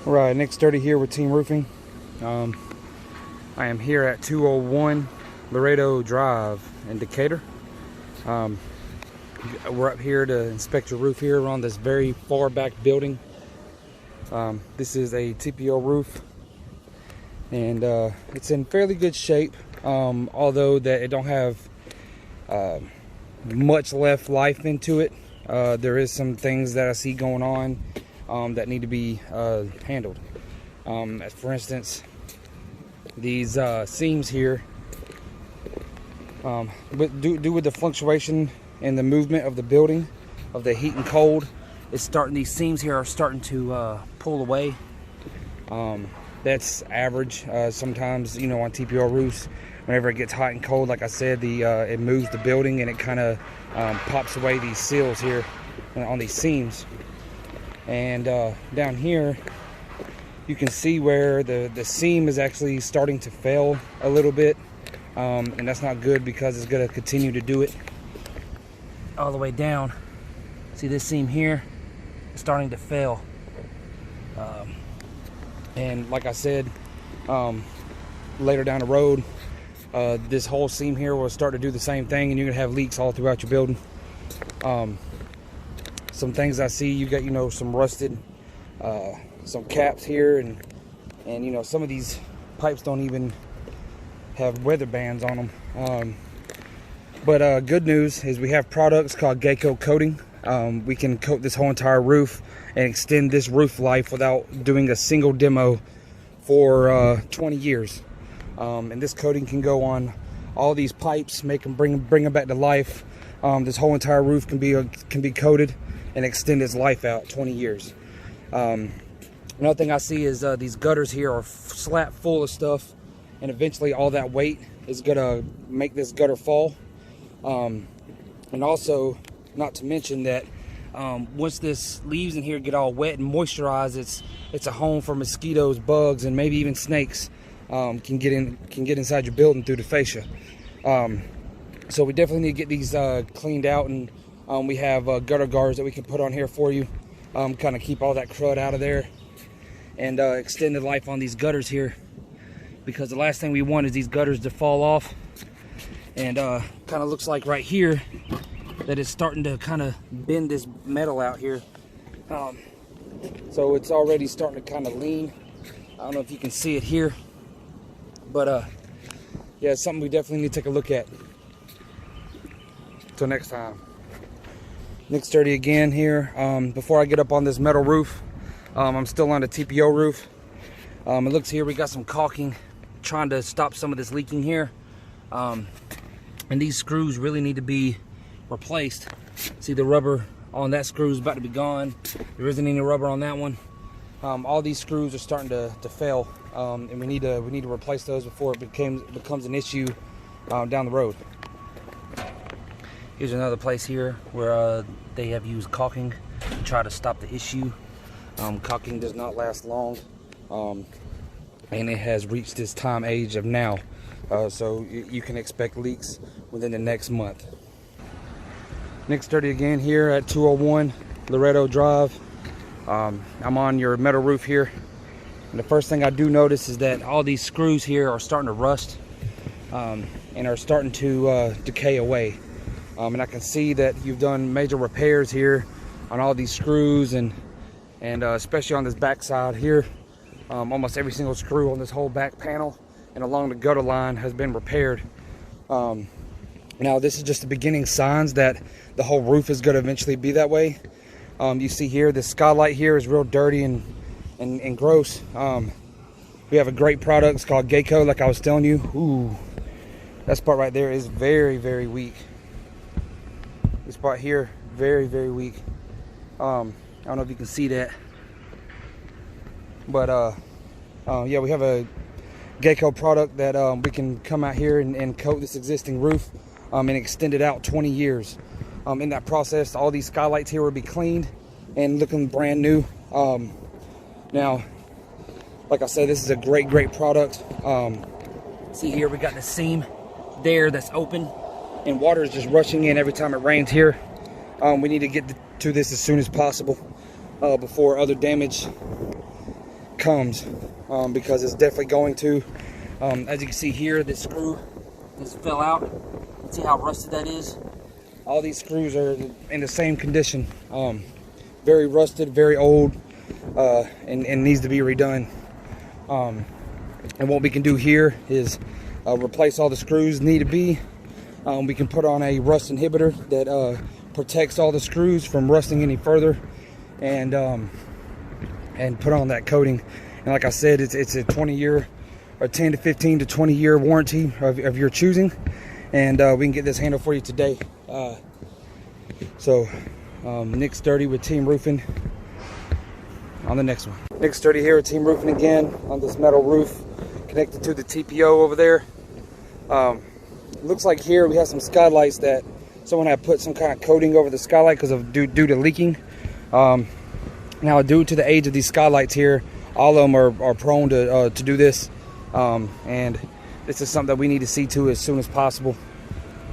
Right, Nick Sturdy here with Team Roofing. I am here at 201 Laredo Drive in Decatur. We're up here to inspect your roof here. We're on this very far back building. This is a TPO roof, and it's in fairly good shape, although that it don't have much left life into it. There is some things that I see going on that need to be handled. For instance, these seams here, due with the fluctuation in the movement of the building, of the heat and cold, these seams here are starting to pull away. That's average. Sometimes, on TPO roofs, whenever it gets hot and cold, like I said, it moves the building and it kind of pops away these seals here on these seams. And down here, you can see where the seam is actually starting to fail a little bit, and that's not good because it's going to continue to do it all the way down. See this seam here is starting to fail, and like I said, later down the road, this whole seam here will start to do the same thing, and you're going to have leaks all throughout your building. Some things I see, you got some rusted some caps here, and some of these pipes don't even have weather bands on them. But good news is we have products called Geico Coating. We can coat this whole entire roof and extend this roof life without doing a single demo for 20 years. And this coating can go on all these pipes, bring them back to life. This whole entire roof can be coated and extend its life out 20 years. Another thing I see is these gutters here are slap full of stuff, and eventually all that weight is gonna make this gutter fall. And also, not to mention that once this leaves in here get all wet and moisturized, it's a home for mosquitoes, bugs, and maybe even snakes can get inside your building through the fascia. So we definitely need to get these cleaned out, and we have gutter guards that we can put on here for you, kind of keep all that crud out of there, and extend the life on these gutters here, because the last thing we want is these gutters to fall off. And kind of looks like right here that it's starting to kind of bend this metal out here, so it's already starting to kind of lean. I don't know if you can see it here, but yeah, it's something we definitely need to take a look at. Till next time. Nick Sturdy again here. Before I get up on this metal roof, I'm still on the TPO roof. It looks here we got some caulking trying to stop some of this leaking here, and these screws really need to be replaced. See, the rubber on that screw is about to be gone. There isn't any rubber on that one. All these screws are starting to fail, and we need to replace those before it becomes an issue down the road. Here's another place here where they have used caulking to try to stop the issue. Caulking does not last long, and it has reached its time age of now, so you can expect leaks within the next month. Nick Sturdy again here at 201 Laredo Drive. I'm on your metal roof here, and the first thing I do notice is that all these screws here are starting to rust, and are starting to decay away. And I can see that you've done major repairs here on all these screws, and especially on this back side here. Almost every single screw on this whole back panel and along the gutter line has been repaired. Now this is just the beginning signs that the whole roof is going to eventually be that way. You see here, the skylight here is real dirty and gross. We have a great product. It's called Geico, like I was telling you. Ooh, that spot right there is very, very weak. This part here, very, very weak. I don't know if you can see that, but yeah, we have a Geico product that we can come out here and coat this existing roof and extend it out 20 years. In that process, all these skylights here will be cleaned and looking brand new. Now, like I said, this is a great product. See here, we got the seam there that's open, and water is just rushing in every time it rains here. We need to get to this as soon as possible before other damage comes, because it's definitely going to. As you can see here, this screw just fell out. See how rusted that is? All these screws are in the same condition. Very rusted, very old, and needs to be redone. And what we can do here is replace all the screws need to be. We can put on a rust inhibitor that protects all the screws from rusting any further, and put on that coating. And like I said, it's a 20-year or 10 to 15 to 20-year warranty of your choosing, and we can get this handled for you today. Nick Sturdy with Team Roofing on the next one. Nick Sturdy here with Team Roofing again on this metal roof connected to the TPO over there. It looks like here we have some skylights that someone had put some kind of coating over the skylight because of due to leaking. Now, due to the age of these skylights here, all of them are prone to do this, and this is something that we need to see to as soon as possible.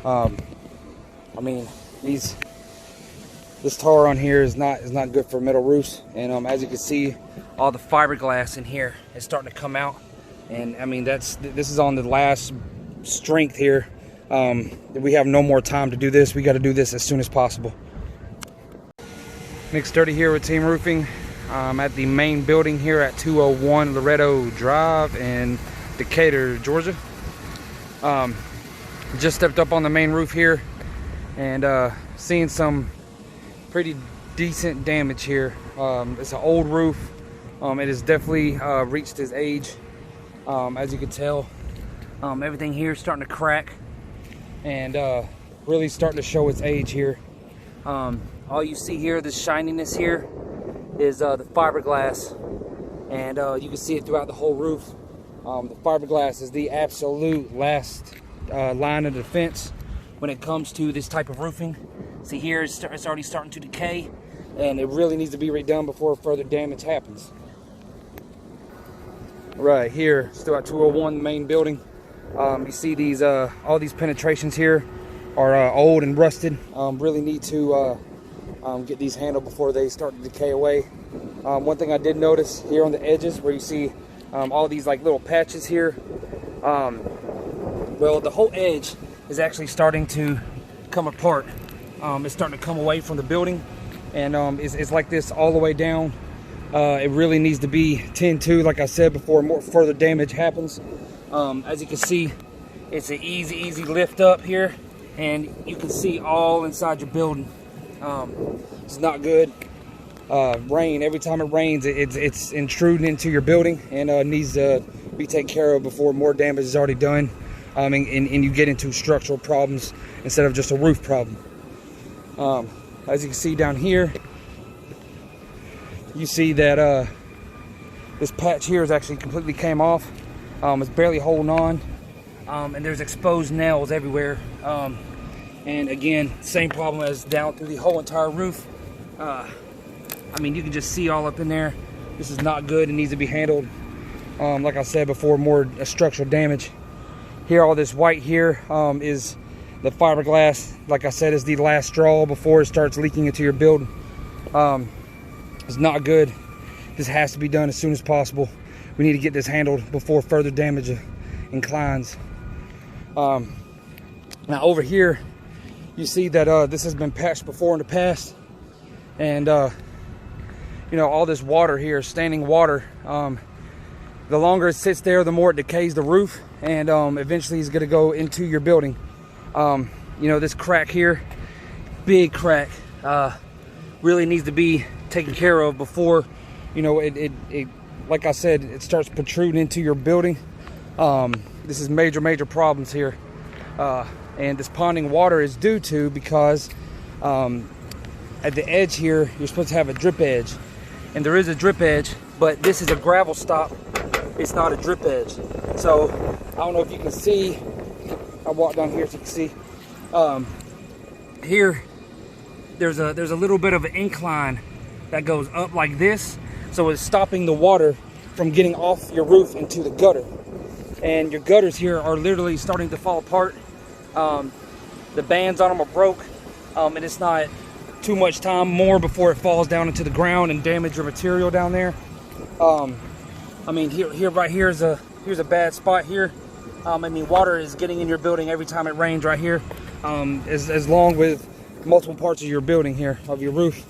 I mean, this tar on here is not good for metal roofs, and as you can see, all the fiberglass in here is starting to come out, and I mean this is on the last strength here. We have no more time to do this. We got to do this as soon as possible. Nick Sturdy here with Team Roofing. At the main building here at 201 Loretto Drive in Decatur, Georgia. Just stepped up on the main roof here and seeing some pretty decent damage here. It's an old roof. It has definitely reached its age. As you can tell, everything here is starting to crack and really starting to show its age here. All you see here, this shininess here, is the fiberglass, and you can see it throughout the whole roof. The fiberglass is the absolute last line of defense when it comes to this type of roofing. See here, it's already starting to decay, and it really needs to be redone before further damage happens. Right here, still at 201, the main building. You see these all these penetrations here are old and rusted. Really need to get these handled before they start to decay away. One thing I did notice here on the edges where you see all these like little patches here, well, the whole edge is actually starting to come apart. It's starting to come away from the building, and it's like this all the way down. It really needs to be tended to, like I said before, more further damage happens. As you can see, it's an easy lift up here, and you can see all inside your building. It's not good. Rain, every time it rains, it's intruding into your building, and needs to be taken care of before more damage is already done, and you get into structural problems instead of just a roof problem. As you can see down here, you see that this patch here is actually completely came off. It's barely holding on, and there's exposed nails everywhere. And again, same problem as down through the whole entire roof. I mean, you can just see all up in there. This is not good. It needs to be handled. Like I said before, more structural damage. Here, all this white here is the fiberglass. Like I said, is the last straw before it starts leaking into your building. It's not good. This has to be done as soon as possible. We need to get this handled before further damage inclines. Now over here, you see that this has been patched before in the past, and you know, all this water here, standing water, the longer it sits there, the more it decays the roof, and eventually it's going to go into your building. You know, this crack here, big crack, really needs to be taken care of before, you know, it like I said, it starts protruding into your building. This is major problems here. And this ponding water is due to because at the edge here, you're supposed to have a drip edge. And there is a drip edge, but this is a gravel stop. It's not a drip edge. So, I don't know if you can see. I'll walk down here so you can see. Here, there's a little bit of an incline that goes up like this. So it's stopping the water from getting off your roof into the gutter. And your gutters here are literally starting to fall apart. The bands on them are broke, and it's not too much time more before it falls down into the ground and damage your material down there. I mean, right here is here's a bad spot here. I mean, water is getting in your building every time it rains right here. As long with multiple parts of your building here, of your roof.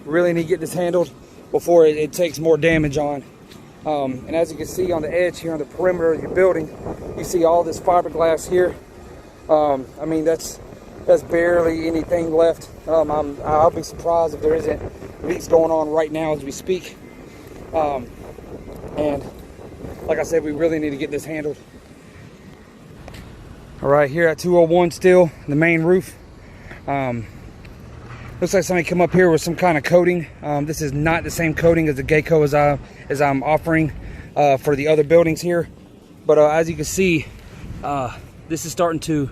Really need to get this handled before it takes more damage on. And as you can see on the edge here on the perimeter of your building, you see all this fiberglass here. I mean, that's barely anything left. I'll be surprised if there isn't leaks going on right now as we speak. And like I said, we really need to get this handled. All right, here at 201 still, the main roof. Looks like somebody come up here with some kind of coating. This is not the same coating as the Geico as I'm offering for the other buildings here. But as you can see, this is starting to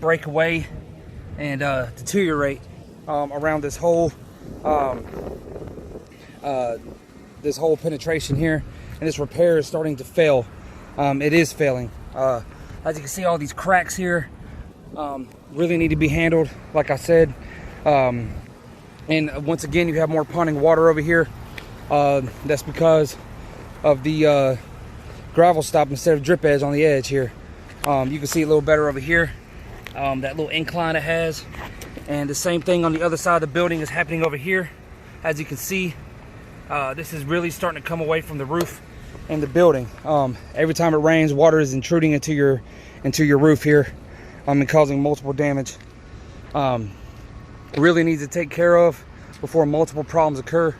break away and deteriorate around this whole penetration here, and this repair is starting to fail. It is failing. As you can see, all these cracks here really need to be handled, like I said. And once again, you have more ponding water over here. That's because of the gravel stop instead of drip edge on the edge here. You can see a little better over here, that little incline it has. And the same thing on the other side of the building is happening over here. As you can see, this is really starting to come away from the roof and the building. Every time it rains, water is intruding into your roof here, and causing multiple damage. Really needs to take care of before multiple problems occur.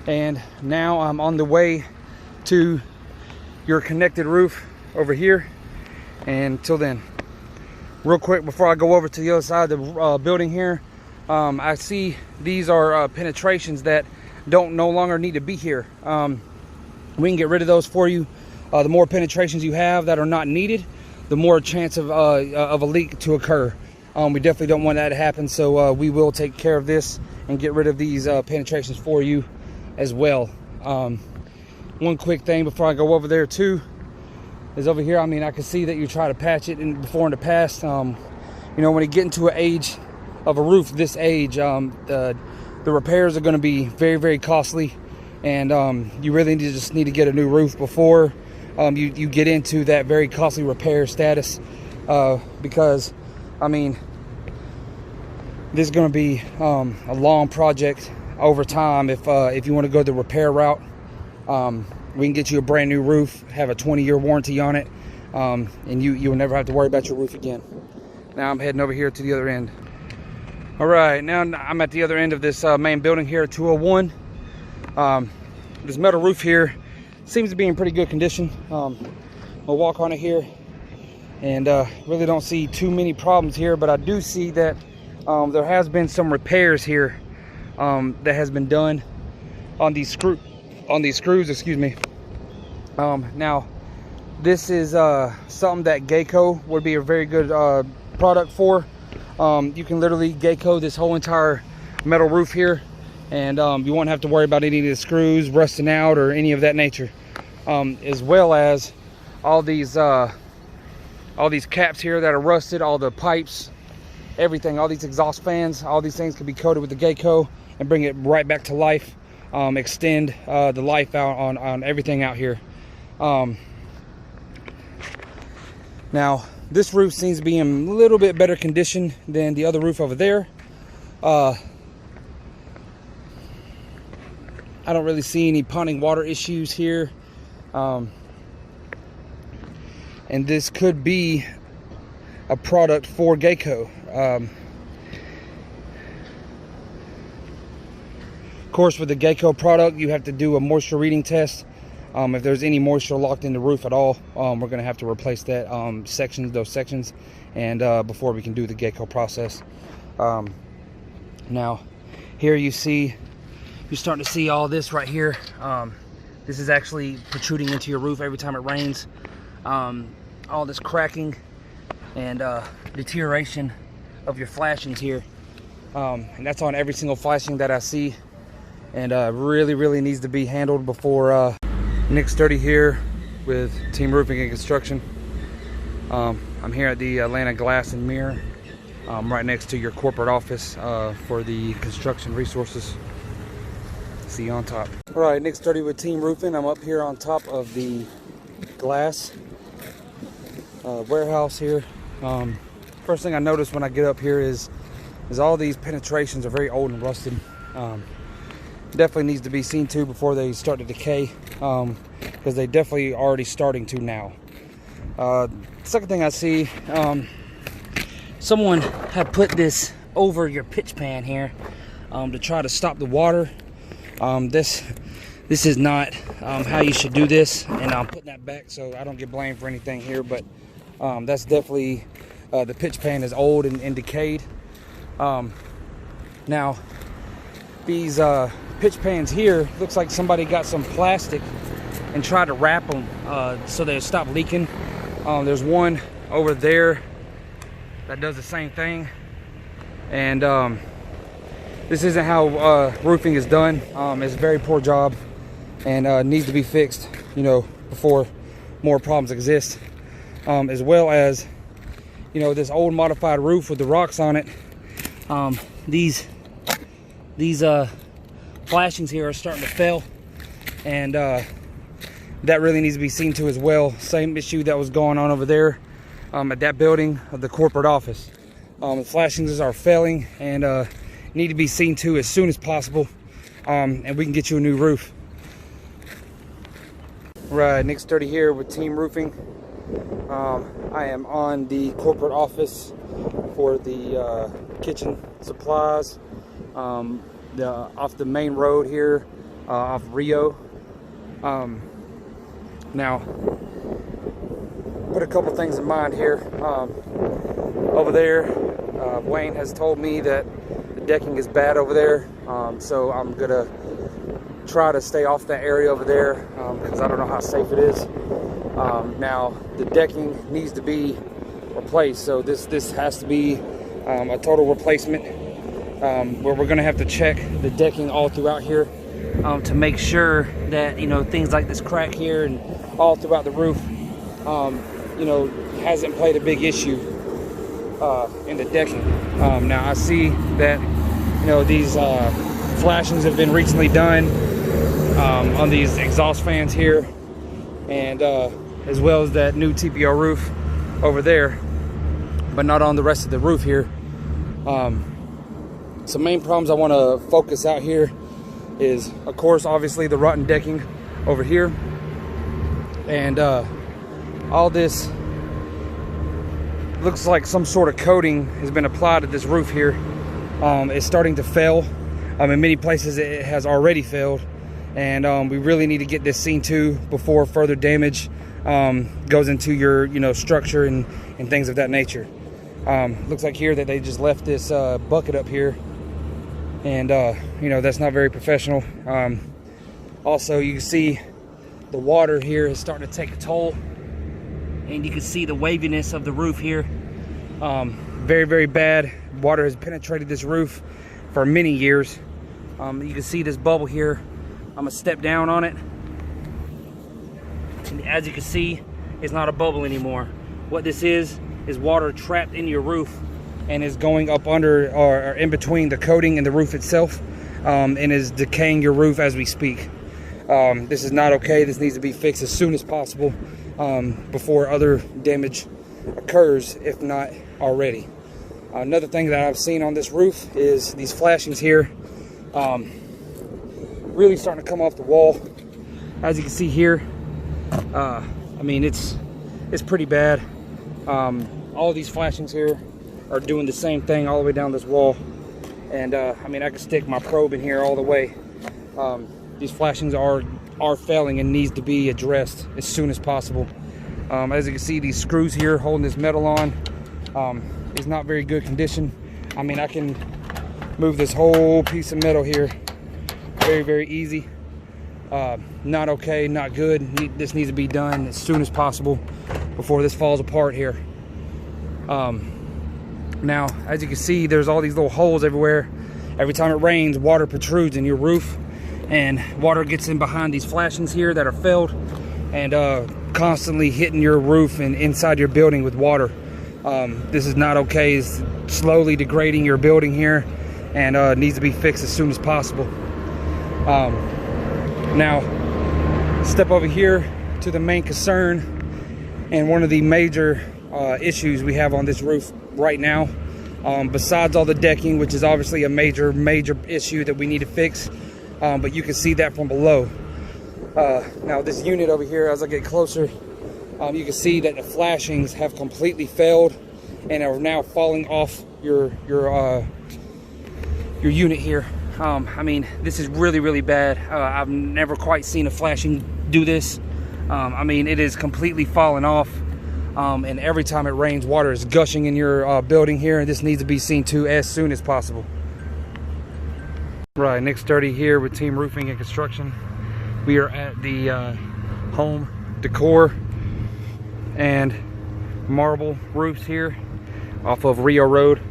And now I'm on the way to your connected roof over here. And until then, real quick before I go over to the other side of the building here, I see these are penetrations that no longer need to be here. We can get rid of those for you. The more penetrations you have that are not needed, the more chance of a leak to occur. We definitely don't want that to happen, so we will take care of this and get rid of these penetrations for you as well. One quick thing before I go over there too is over here. I mean, I can see that you try to patch it before in the past. You know, when you get into an age of a roof this age, the repairs are going to be very, very costly, and you really just need to get a new roof before you get into that very costly repair status, because I mean, this is going to be a long project over time. If you want to go the repair route, we can get you a brand new roof, have a 20-year warranty on it, and you will never have to worry about your roof again. Now I'm heading over here to the other end. All right, now I'm at the other end of this main building here at 201. This metal roof here seems to be in pretty good condition. I'll walk on it here, and really don't see too many problems here, but I do see that there has been some repairs here that has been done on these screws, excuse me. Now this is something that Geico would be a very good product for. You can literally Geico this whole entire metal roof here, and you won't have to worry about any of the screws rusting out or any of that nature, as well as all these caps here that are rusted, all the pipes, everything, all these exhaust fans, all these things can be coated with the Geico and bring it right back to life, extend the life out on everything out here. Now this roof seems to be in a little bit better condition than the other roof over there. I don't really see any ponding water issues here. And this could be a product for Geico. Of course, with the Geico product, you have to do a moisture reading test. If there's any moisture locked in the roof at all, we're going to have to replace that those sections, and before we can do the Geico process. Now, here you're starting to see all this right here. This is actually protruding into your roof every time it rains. All this cracking and deterioration of your flashings here, and that's on every single flashing that I see, and really needs to be handled before. Nick Sturdy here with Team Roofing and Construction. I'm here at the Atlanta Glass and Mirror, right next to your corporate office for the construction resources. See you on top. All right, Nick Sturdy with Team Roofing. I'm up here on top of the glass warehouse here. First thing I notice when I get up here is all these penetrations are very old and rusted. Definitely needs to be seen to before they start to decay, because they definitely already starting to now. Second thing I see, someone had put this over your pitch pan here to try to stop the water. This is not how you should do this, and I'm putting that back so I don't get blamed for anything here, but that's definitely, the pitch pan is old and decayed. Now these pitch pans here, looks like somebody got some plastic and tried to wrap them so they stop leaking. There's one over there that does the same thing, and this isn't how roofing is done. It's a very poor job and needs to be fixed, you know, before more problems exist. As well as, you know, this old modified roof with the rocks on it. These flashings here are starting to fail, and that really needs to be seen to as well. Same issue that was going on over there at that building of the corporate office. The flashings are failing and need to be seen to as soon as possible, and we can get you a new roof. Right, Nick Sturdy here with Team Roofing. I am on the corporate office for the kitchen supplies, off the main road here, off Rio. Now, put a couple things in mind here. Over there, Wayne has told me that the decking is bad over there, so I'm gonna try to stay off that area over there because I don't know how safe it is. Now, the decking needs to be replaced, so this has to be a total replacement, where we're gonna have to check the decking all throughout here to make sure that, you know, things like this crack here and all throughout the roof, you know, hasn't played a big issue in the decking. Now I see that, you know, these flashings have been recently done on these exhaust fans here, and as well as that new TPO roof over there, but not on the rest of the roof here. Some main problems I want to focus out here is, of course, obviously the rotten decking over here, and all this looks like some sort of coating has been applied to this roof here. It's starting to fail. In many places it has already failed, and we really need to get this seen to before further damage goes into your, you know, structure and things of that nature. Looks like here that they just left this bucket up here, and you know, that's not very professional. Also, you can see the water here is starting to take a toll, and you can see the waviness of the roof here. Very, very bad. Water has penetrated this roof for many years. You can see this bubble here. I'm gonna step down on it, and as you can see, it's not a bubble anymore. What this is water trapped in your roof and is going up under or in between the coating and the roof itself, and is decaying your roof as we speak. This is not okay. This needs to be fixed as soon as possible before other damage occurs, if not already. Another thing that I've seen on this roof is these flashings here really starting to come off the wall. As you can see here, I mean, it's pretty bad. All these flashings here are doing the same thing all the way down this wall, and I mean, I could stick my probe in here all the way. These flashings are failing and needs to be addressed as soon as possible. As you can see, these screws here holding this metal on is not very good condition. I mean, I can move this whole piece of metal here very, very easy. Not okay, not good. This needs to be done as soon as possible before this falls apart here. Now, as you can see, there's all these little holes everywhere. Every time it rains, water protrudes in your roof, and water gets in behind these flashings here that are failed, and constantly hitting your roof and inside your building with water. This is not okay. It's slowly degrading your building here, and needs to be fixed as soon as possible. Now, step over here to the main concern and one of the major issues we have on this roof right now, besides all the decking, which is obviously a major issue that we need to fix, but you can see that from below. Now this unit over here, as I get closer, you can see that the flashings have completely failed and are now falling off your unit here. I mean, this is really bad. I've never quite seen a flashing do this. I mean, it is completely falling off, and every time it rains, water is gushing in your building here, and this needs to be seen to as soon as possible. Right, Nick Sturdy here with Team Roofing and Construction. We are at the home decor and marble roofs here off of Rio Road.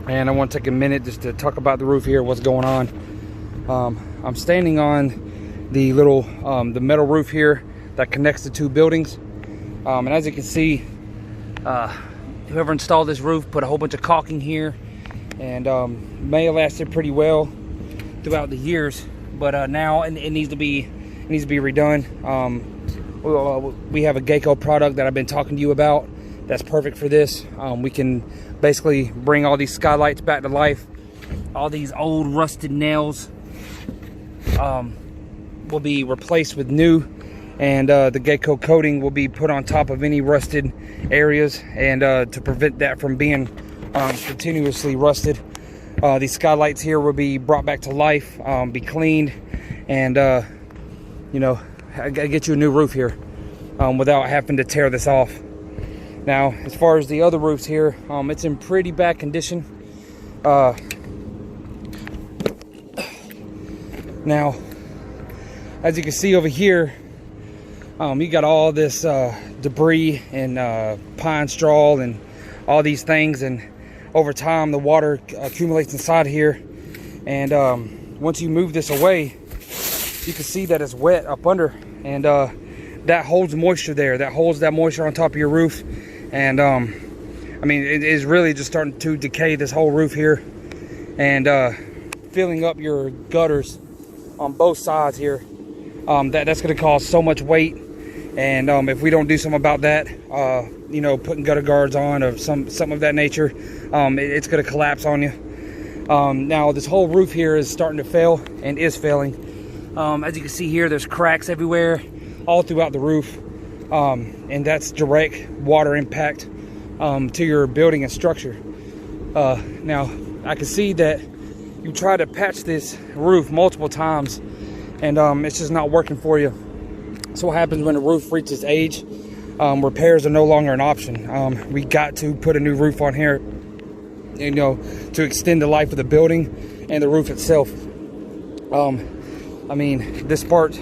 And I want to take a minute just to talk about the roof here, what's going on. I'm standing on the little the metal roof here that connects the two buildings, and as you can see, whoever installed this roof put a whole bunch of caulking here, and may have lasted pretty well throughout the years, but now it needs to be redone. We have a Geico product that I've been talking to you about that's perfect for this. We can basically bring all these skylights back to life. All these old rusted nails will be replaced with new, and the Geico coating will be put on top of any rusted areas, and to prevent that from being continuously rusted. These skylights here will be brought back to life, be cleaned, and you know, get you a new roof here without having to tear this off. Now, as far as the other roofs here, it's in pretty bad condition. Now, as you can see over here, you got all this debris and pine straw and all these things, and over time the water accumulates inside here, and once you move this away, you can see that it's wet up under, and that holds moisture there, that holds that moisture on top of your roof. And I mean, it is really just starting to decay this whole roof here, and filling up your gutters on both sides here. That's going to cause so much weight, and if we don't do something about that, you know, putting gutter guards on or something of that nature, it's going to collapse on you. Now this whole roof here is starting to fail and is failing. As you can see here, there's cracks everywhere all throughout the roof. And that's direct water impact to your building and structure. Now, I can see that you try to patch this roof multiple times, and it's just not working for you. So what happens when the roof reaches age? Repairs are no longer an option. We got to put a new roof on here, you know, to extend the life of the building and the roof itself. I mean, this part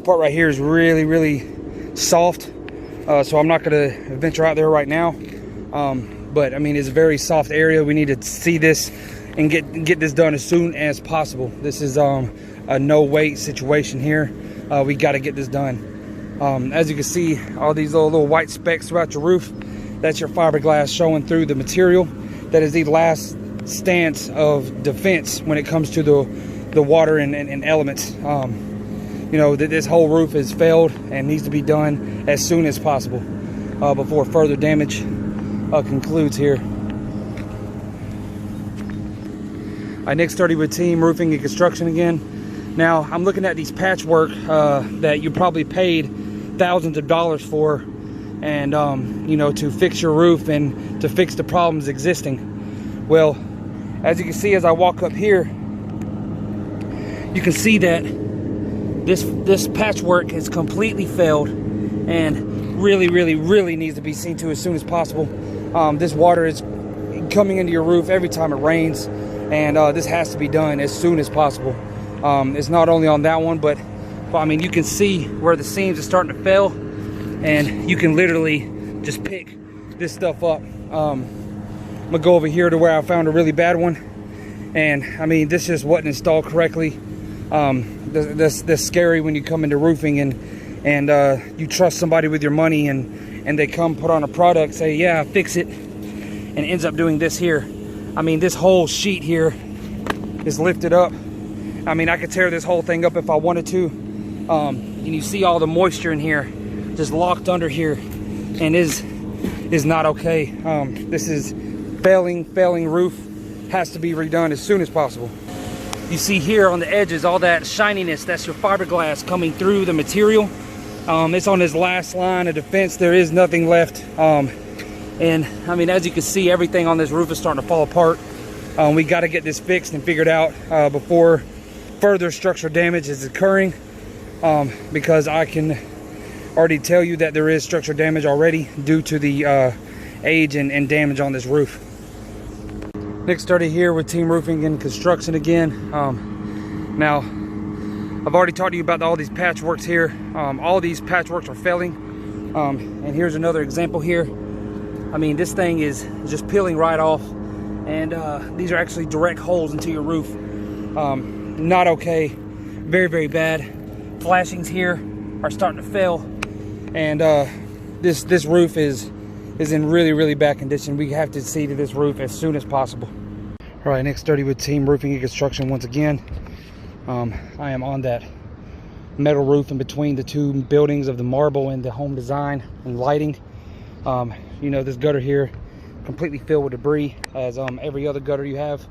right here is really soft, so I'm not going to venture out there right now, but I mean, it's a very soft area. We need to see this and get this done as soon as possible. This is a no wait situation here. We got to get this done. As you can see, all these little white specks throughout your roof, that's your fiberglass showing through the material. That is the last stance of defense when it comes to the water and elements. You know, this whole roof has failed and needs to be done as soon as possible before further damage concludes here. Nick Sturdy with Team Roofing and Construction again. Now, I'm looking at these patchwork that you probably paid thousands of dollars for, and you know, to fix your roof and to fix the problems existing. Well, as you can see, as I walk up here, you can see that this patchwork has completely failed and really needs to be seen to as soon as possible. This water is coming into your roof every time it rains, and this has to be done as soon as possible. It's not only on that one, but I mean, you can see where the seams are starting to fail, and you can literally just pick this stuff up. I'm gonna go over here to where I found a really bad one, and I mean, this just wasn't installed correctly. That's scary when you come into roofing and you trust somebody with your money, and they come put on a product, say, yeah, fix it, and it ends up doing this here. I mean, this whole sheet here is lifted up, I mean, I could tear this whole thing up if I wanted to. And you see all the moisture in here, just locked under here, and is not okay. This is failing roof, has to be redone as soon as possible. You see here on the edges, all that shininess, that's your fiberglass coming through the material. It's on this last line of defense. There is nothing left. And I mean, as you can see, everything on this roof is starting to fall apart. We got to get this fixed and figured out before further structural damage is occurring, because I can already tell you that there is structural damage already due to the age and damage on this roof. Nick Sturdy here with Team Roofing and Construction again. Now, I've already talked to you about all these patchworks here. All these patchworks are failing. And here's another example here. I mean, this thing is just peeling right off. And these are actually direct holes into your roof. Not okay. Very, very bad. Flashings here are starting to fail. And this roof is in really, really bad condition. We have to see to this roof as soon as possible. All right, Nick Sturdy with Team Roofing and Construction once again. I am on that metal roof in between the two buildings of the Marble and the Home Design and Lighting. You know, this gutter here completely filled with debris, as every other gutter you have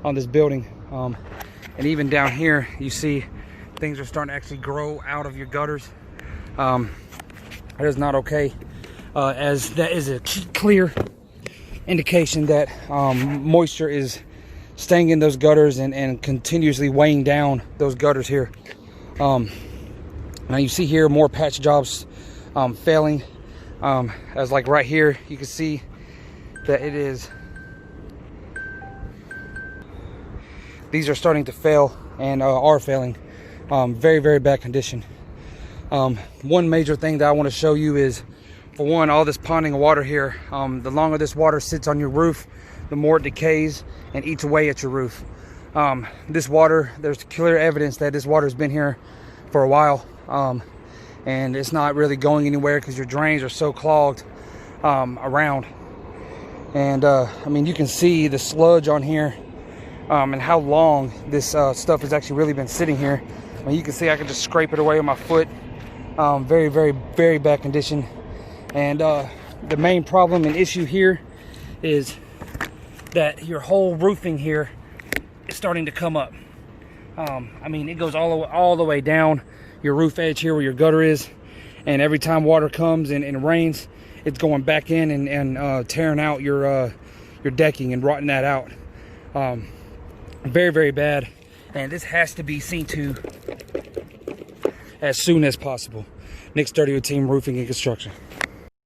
on this building. And even down here, you see things are starting to actually grow out of your gutters. That is not okay, as that is a clear indication that moisture is staying in those gutters and continuously weighing down those gutters here. Now you see here more patch jobs failing, as like right here you can see that it is, these are starting to fail and are failing. Very, very bad condition. One major thing that I want to show you is, for one, all this ponding of water here. The longer this water sits on your roof, the more it decays and eats away at your roof. This water, there's clear evidence that this water has been here for a while, and it's not really going anywhere because your drains are so clogged around. And I mean, you can see the sludge on here, and how long this stuff has actually really been sitting here. I mean, you can see I can just scrape it away with my foot. Very, very, very bad condition. And the main problem and issue here is that your whole roofing here is starting to come up. I mean, it goes all the way down your roof edge here where your gutter is, and every time water comes and it rains, it's going back in and tearing out your decking and rotting that out. Very, very bad, and this has to be seen to as soon as possible. Nick Sturdy with Team Roofing and Construction.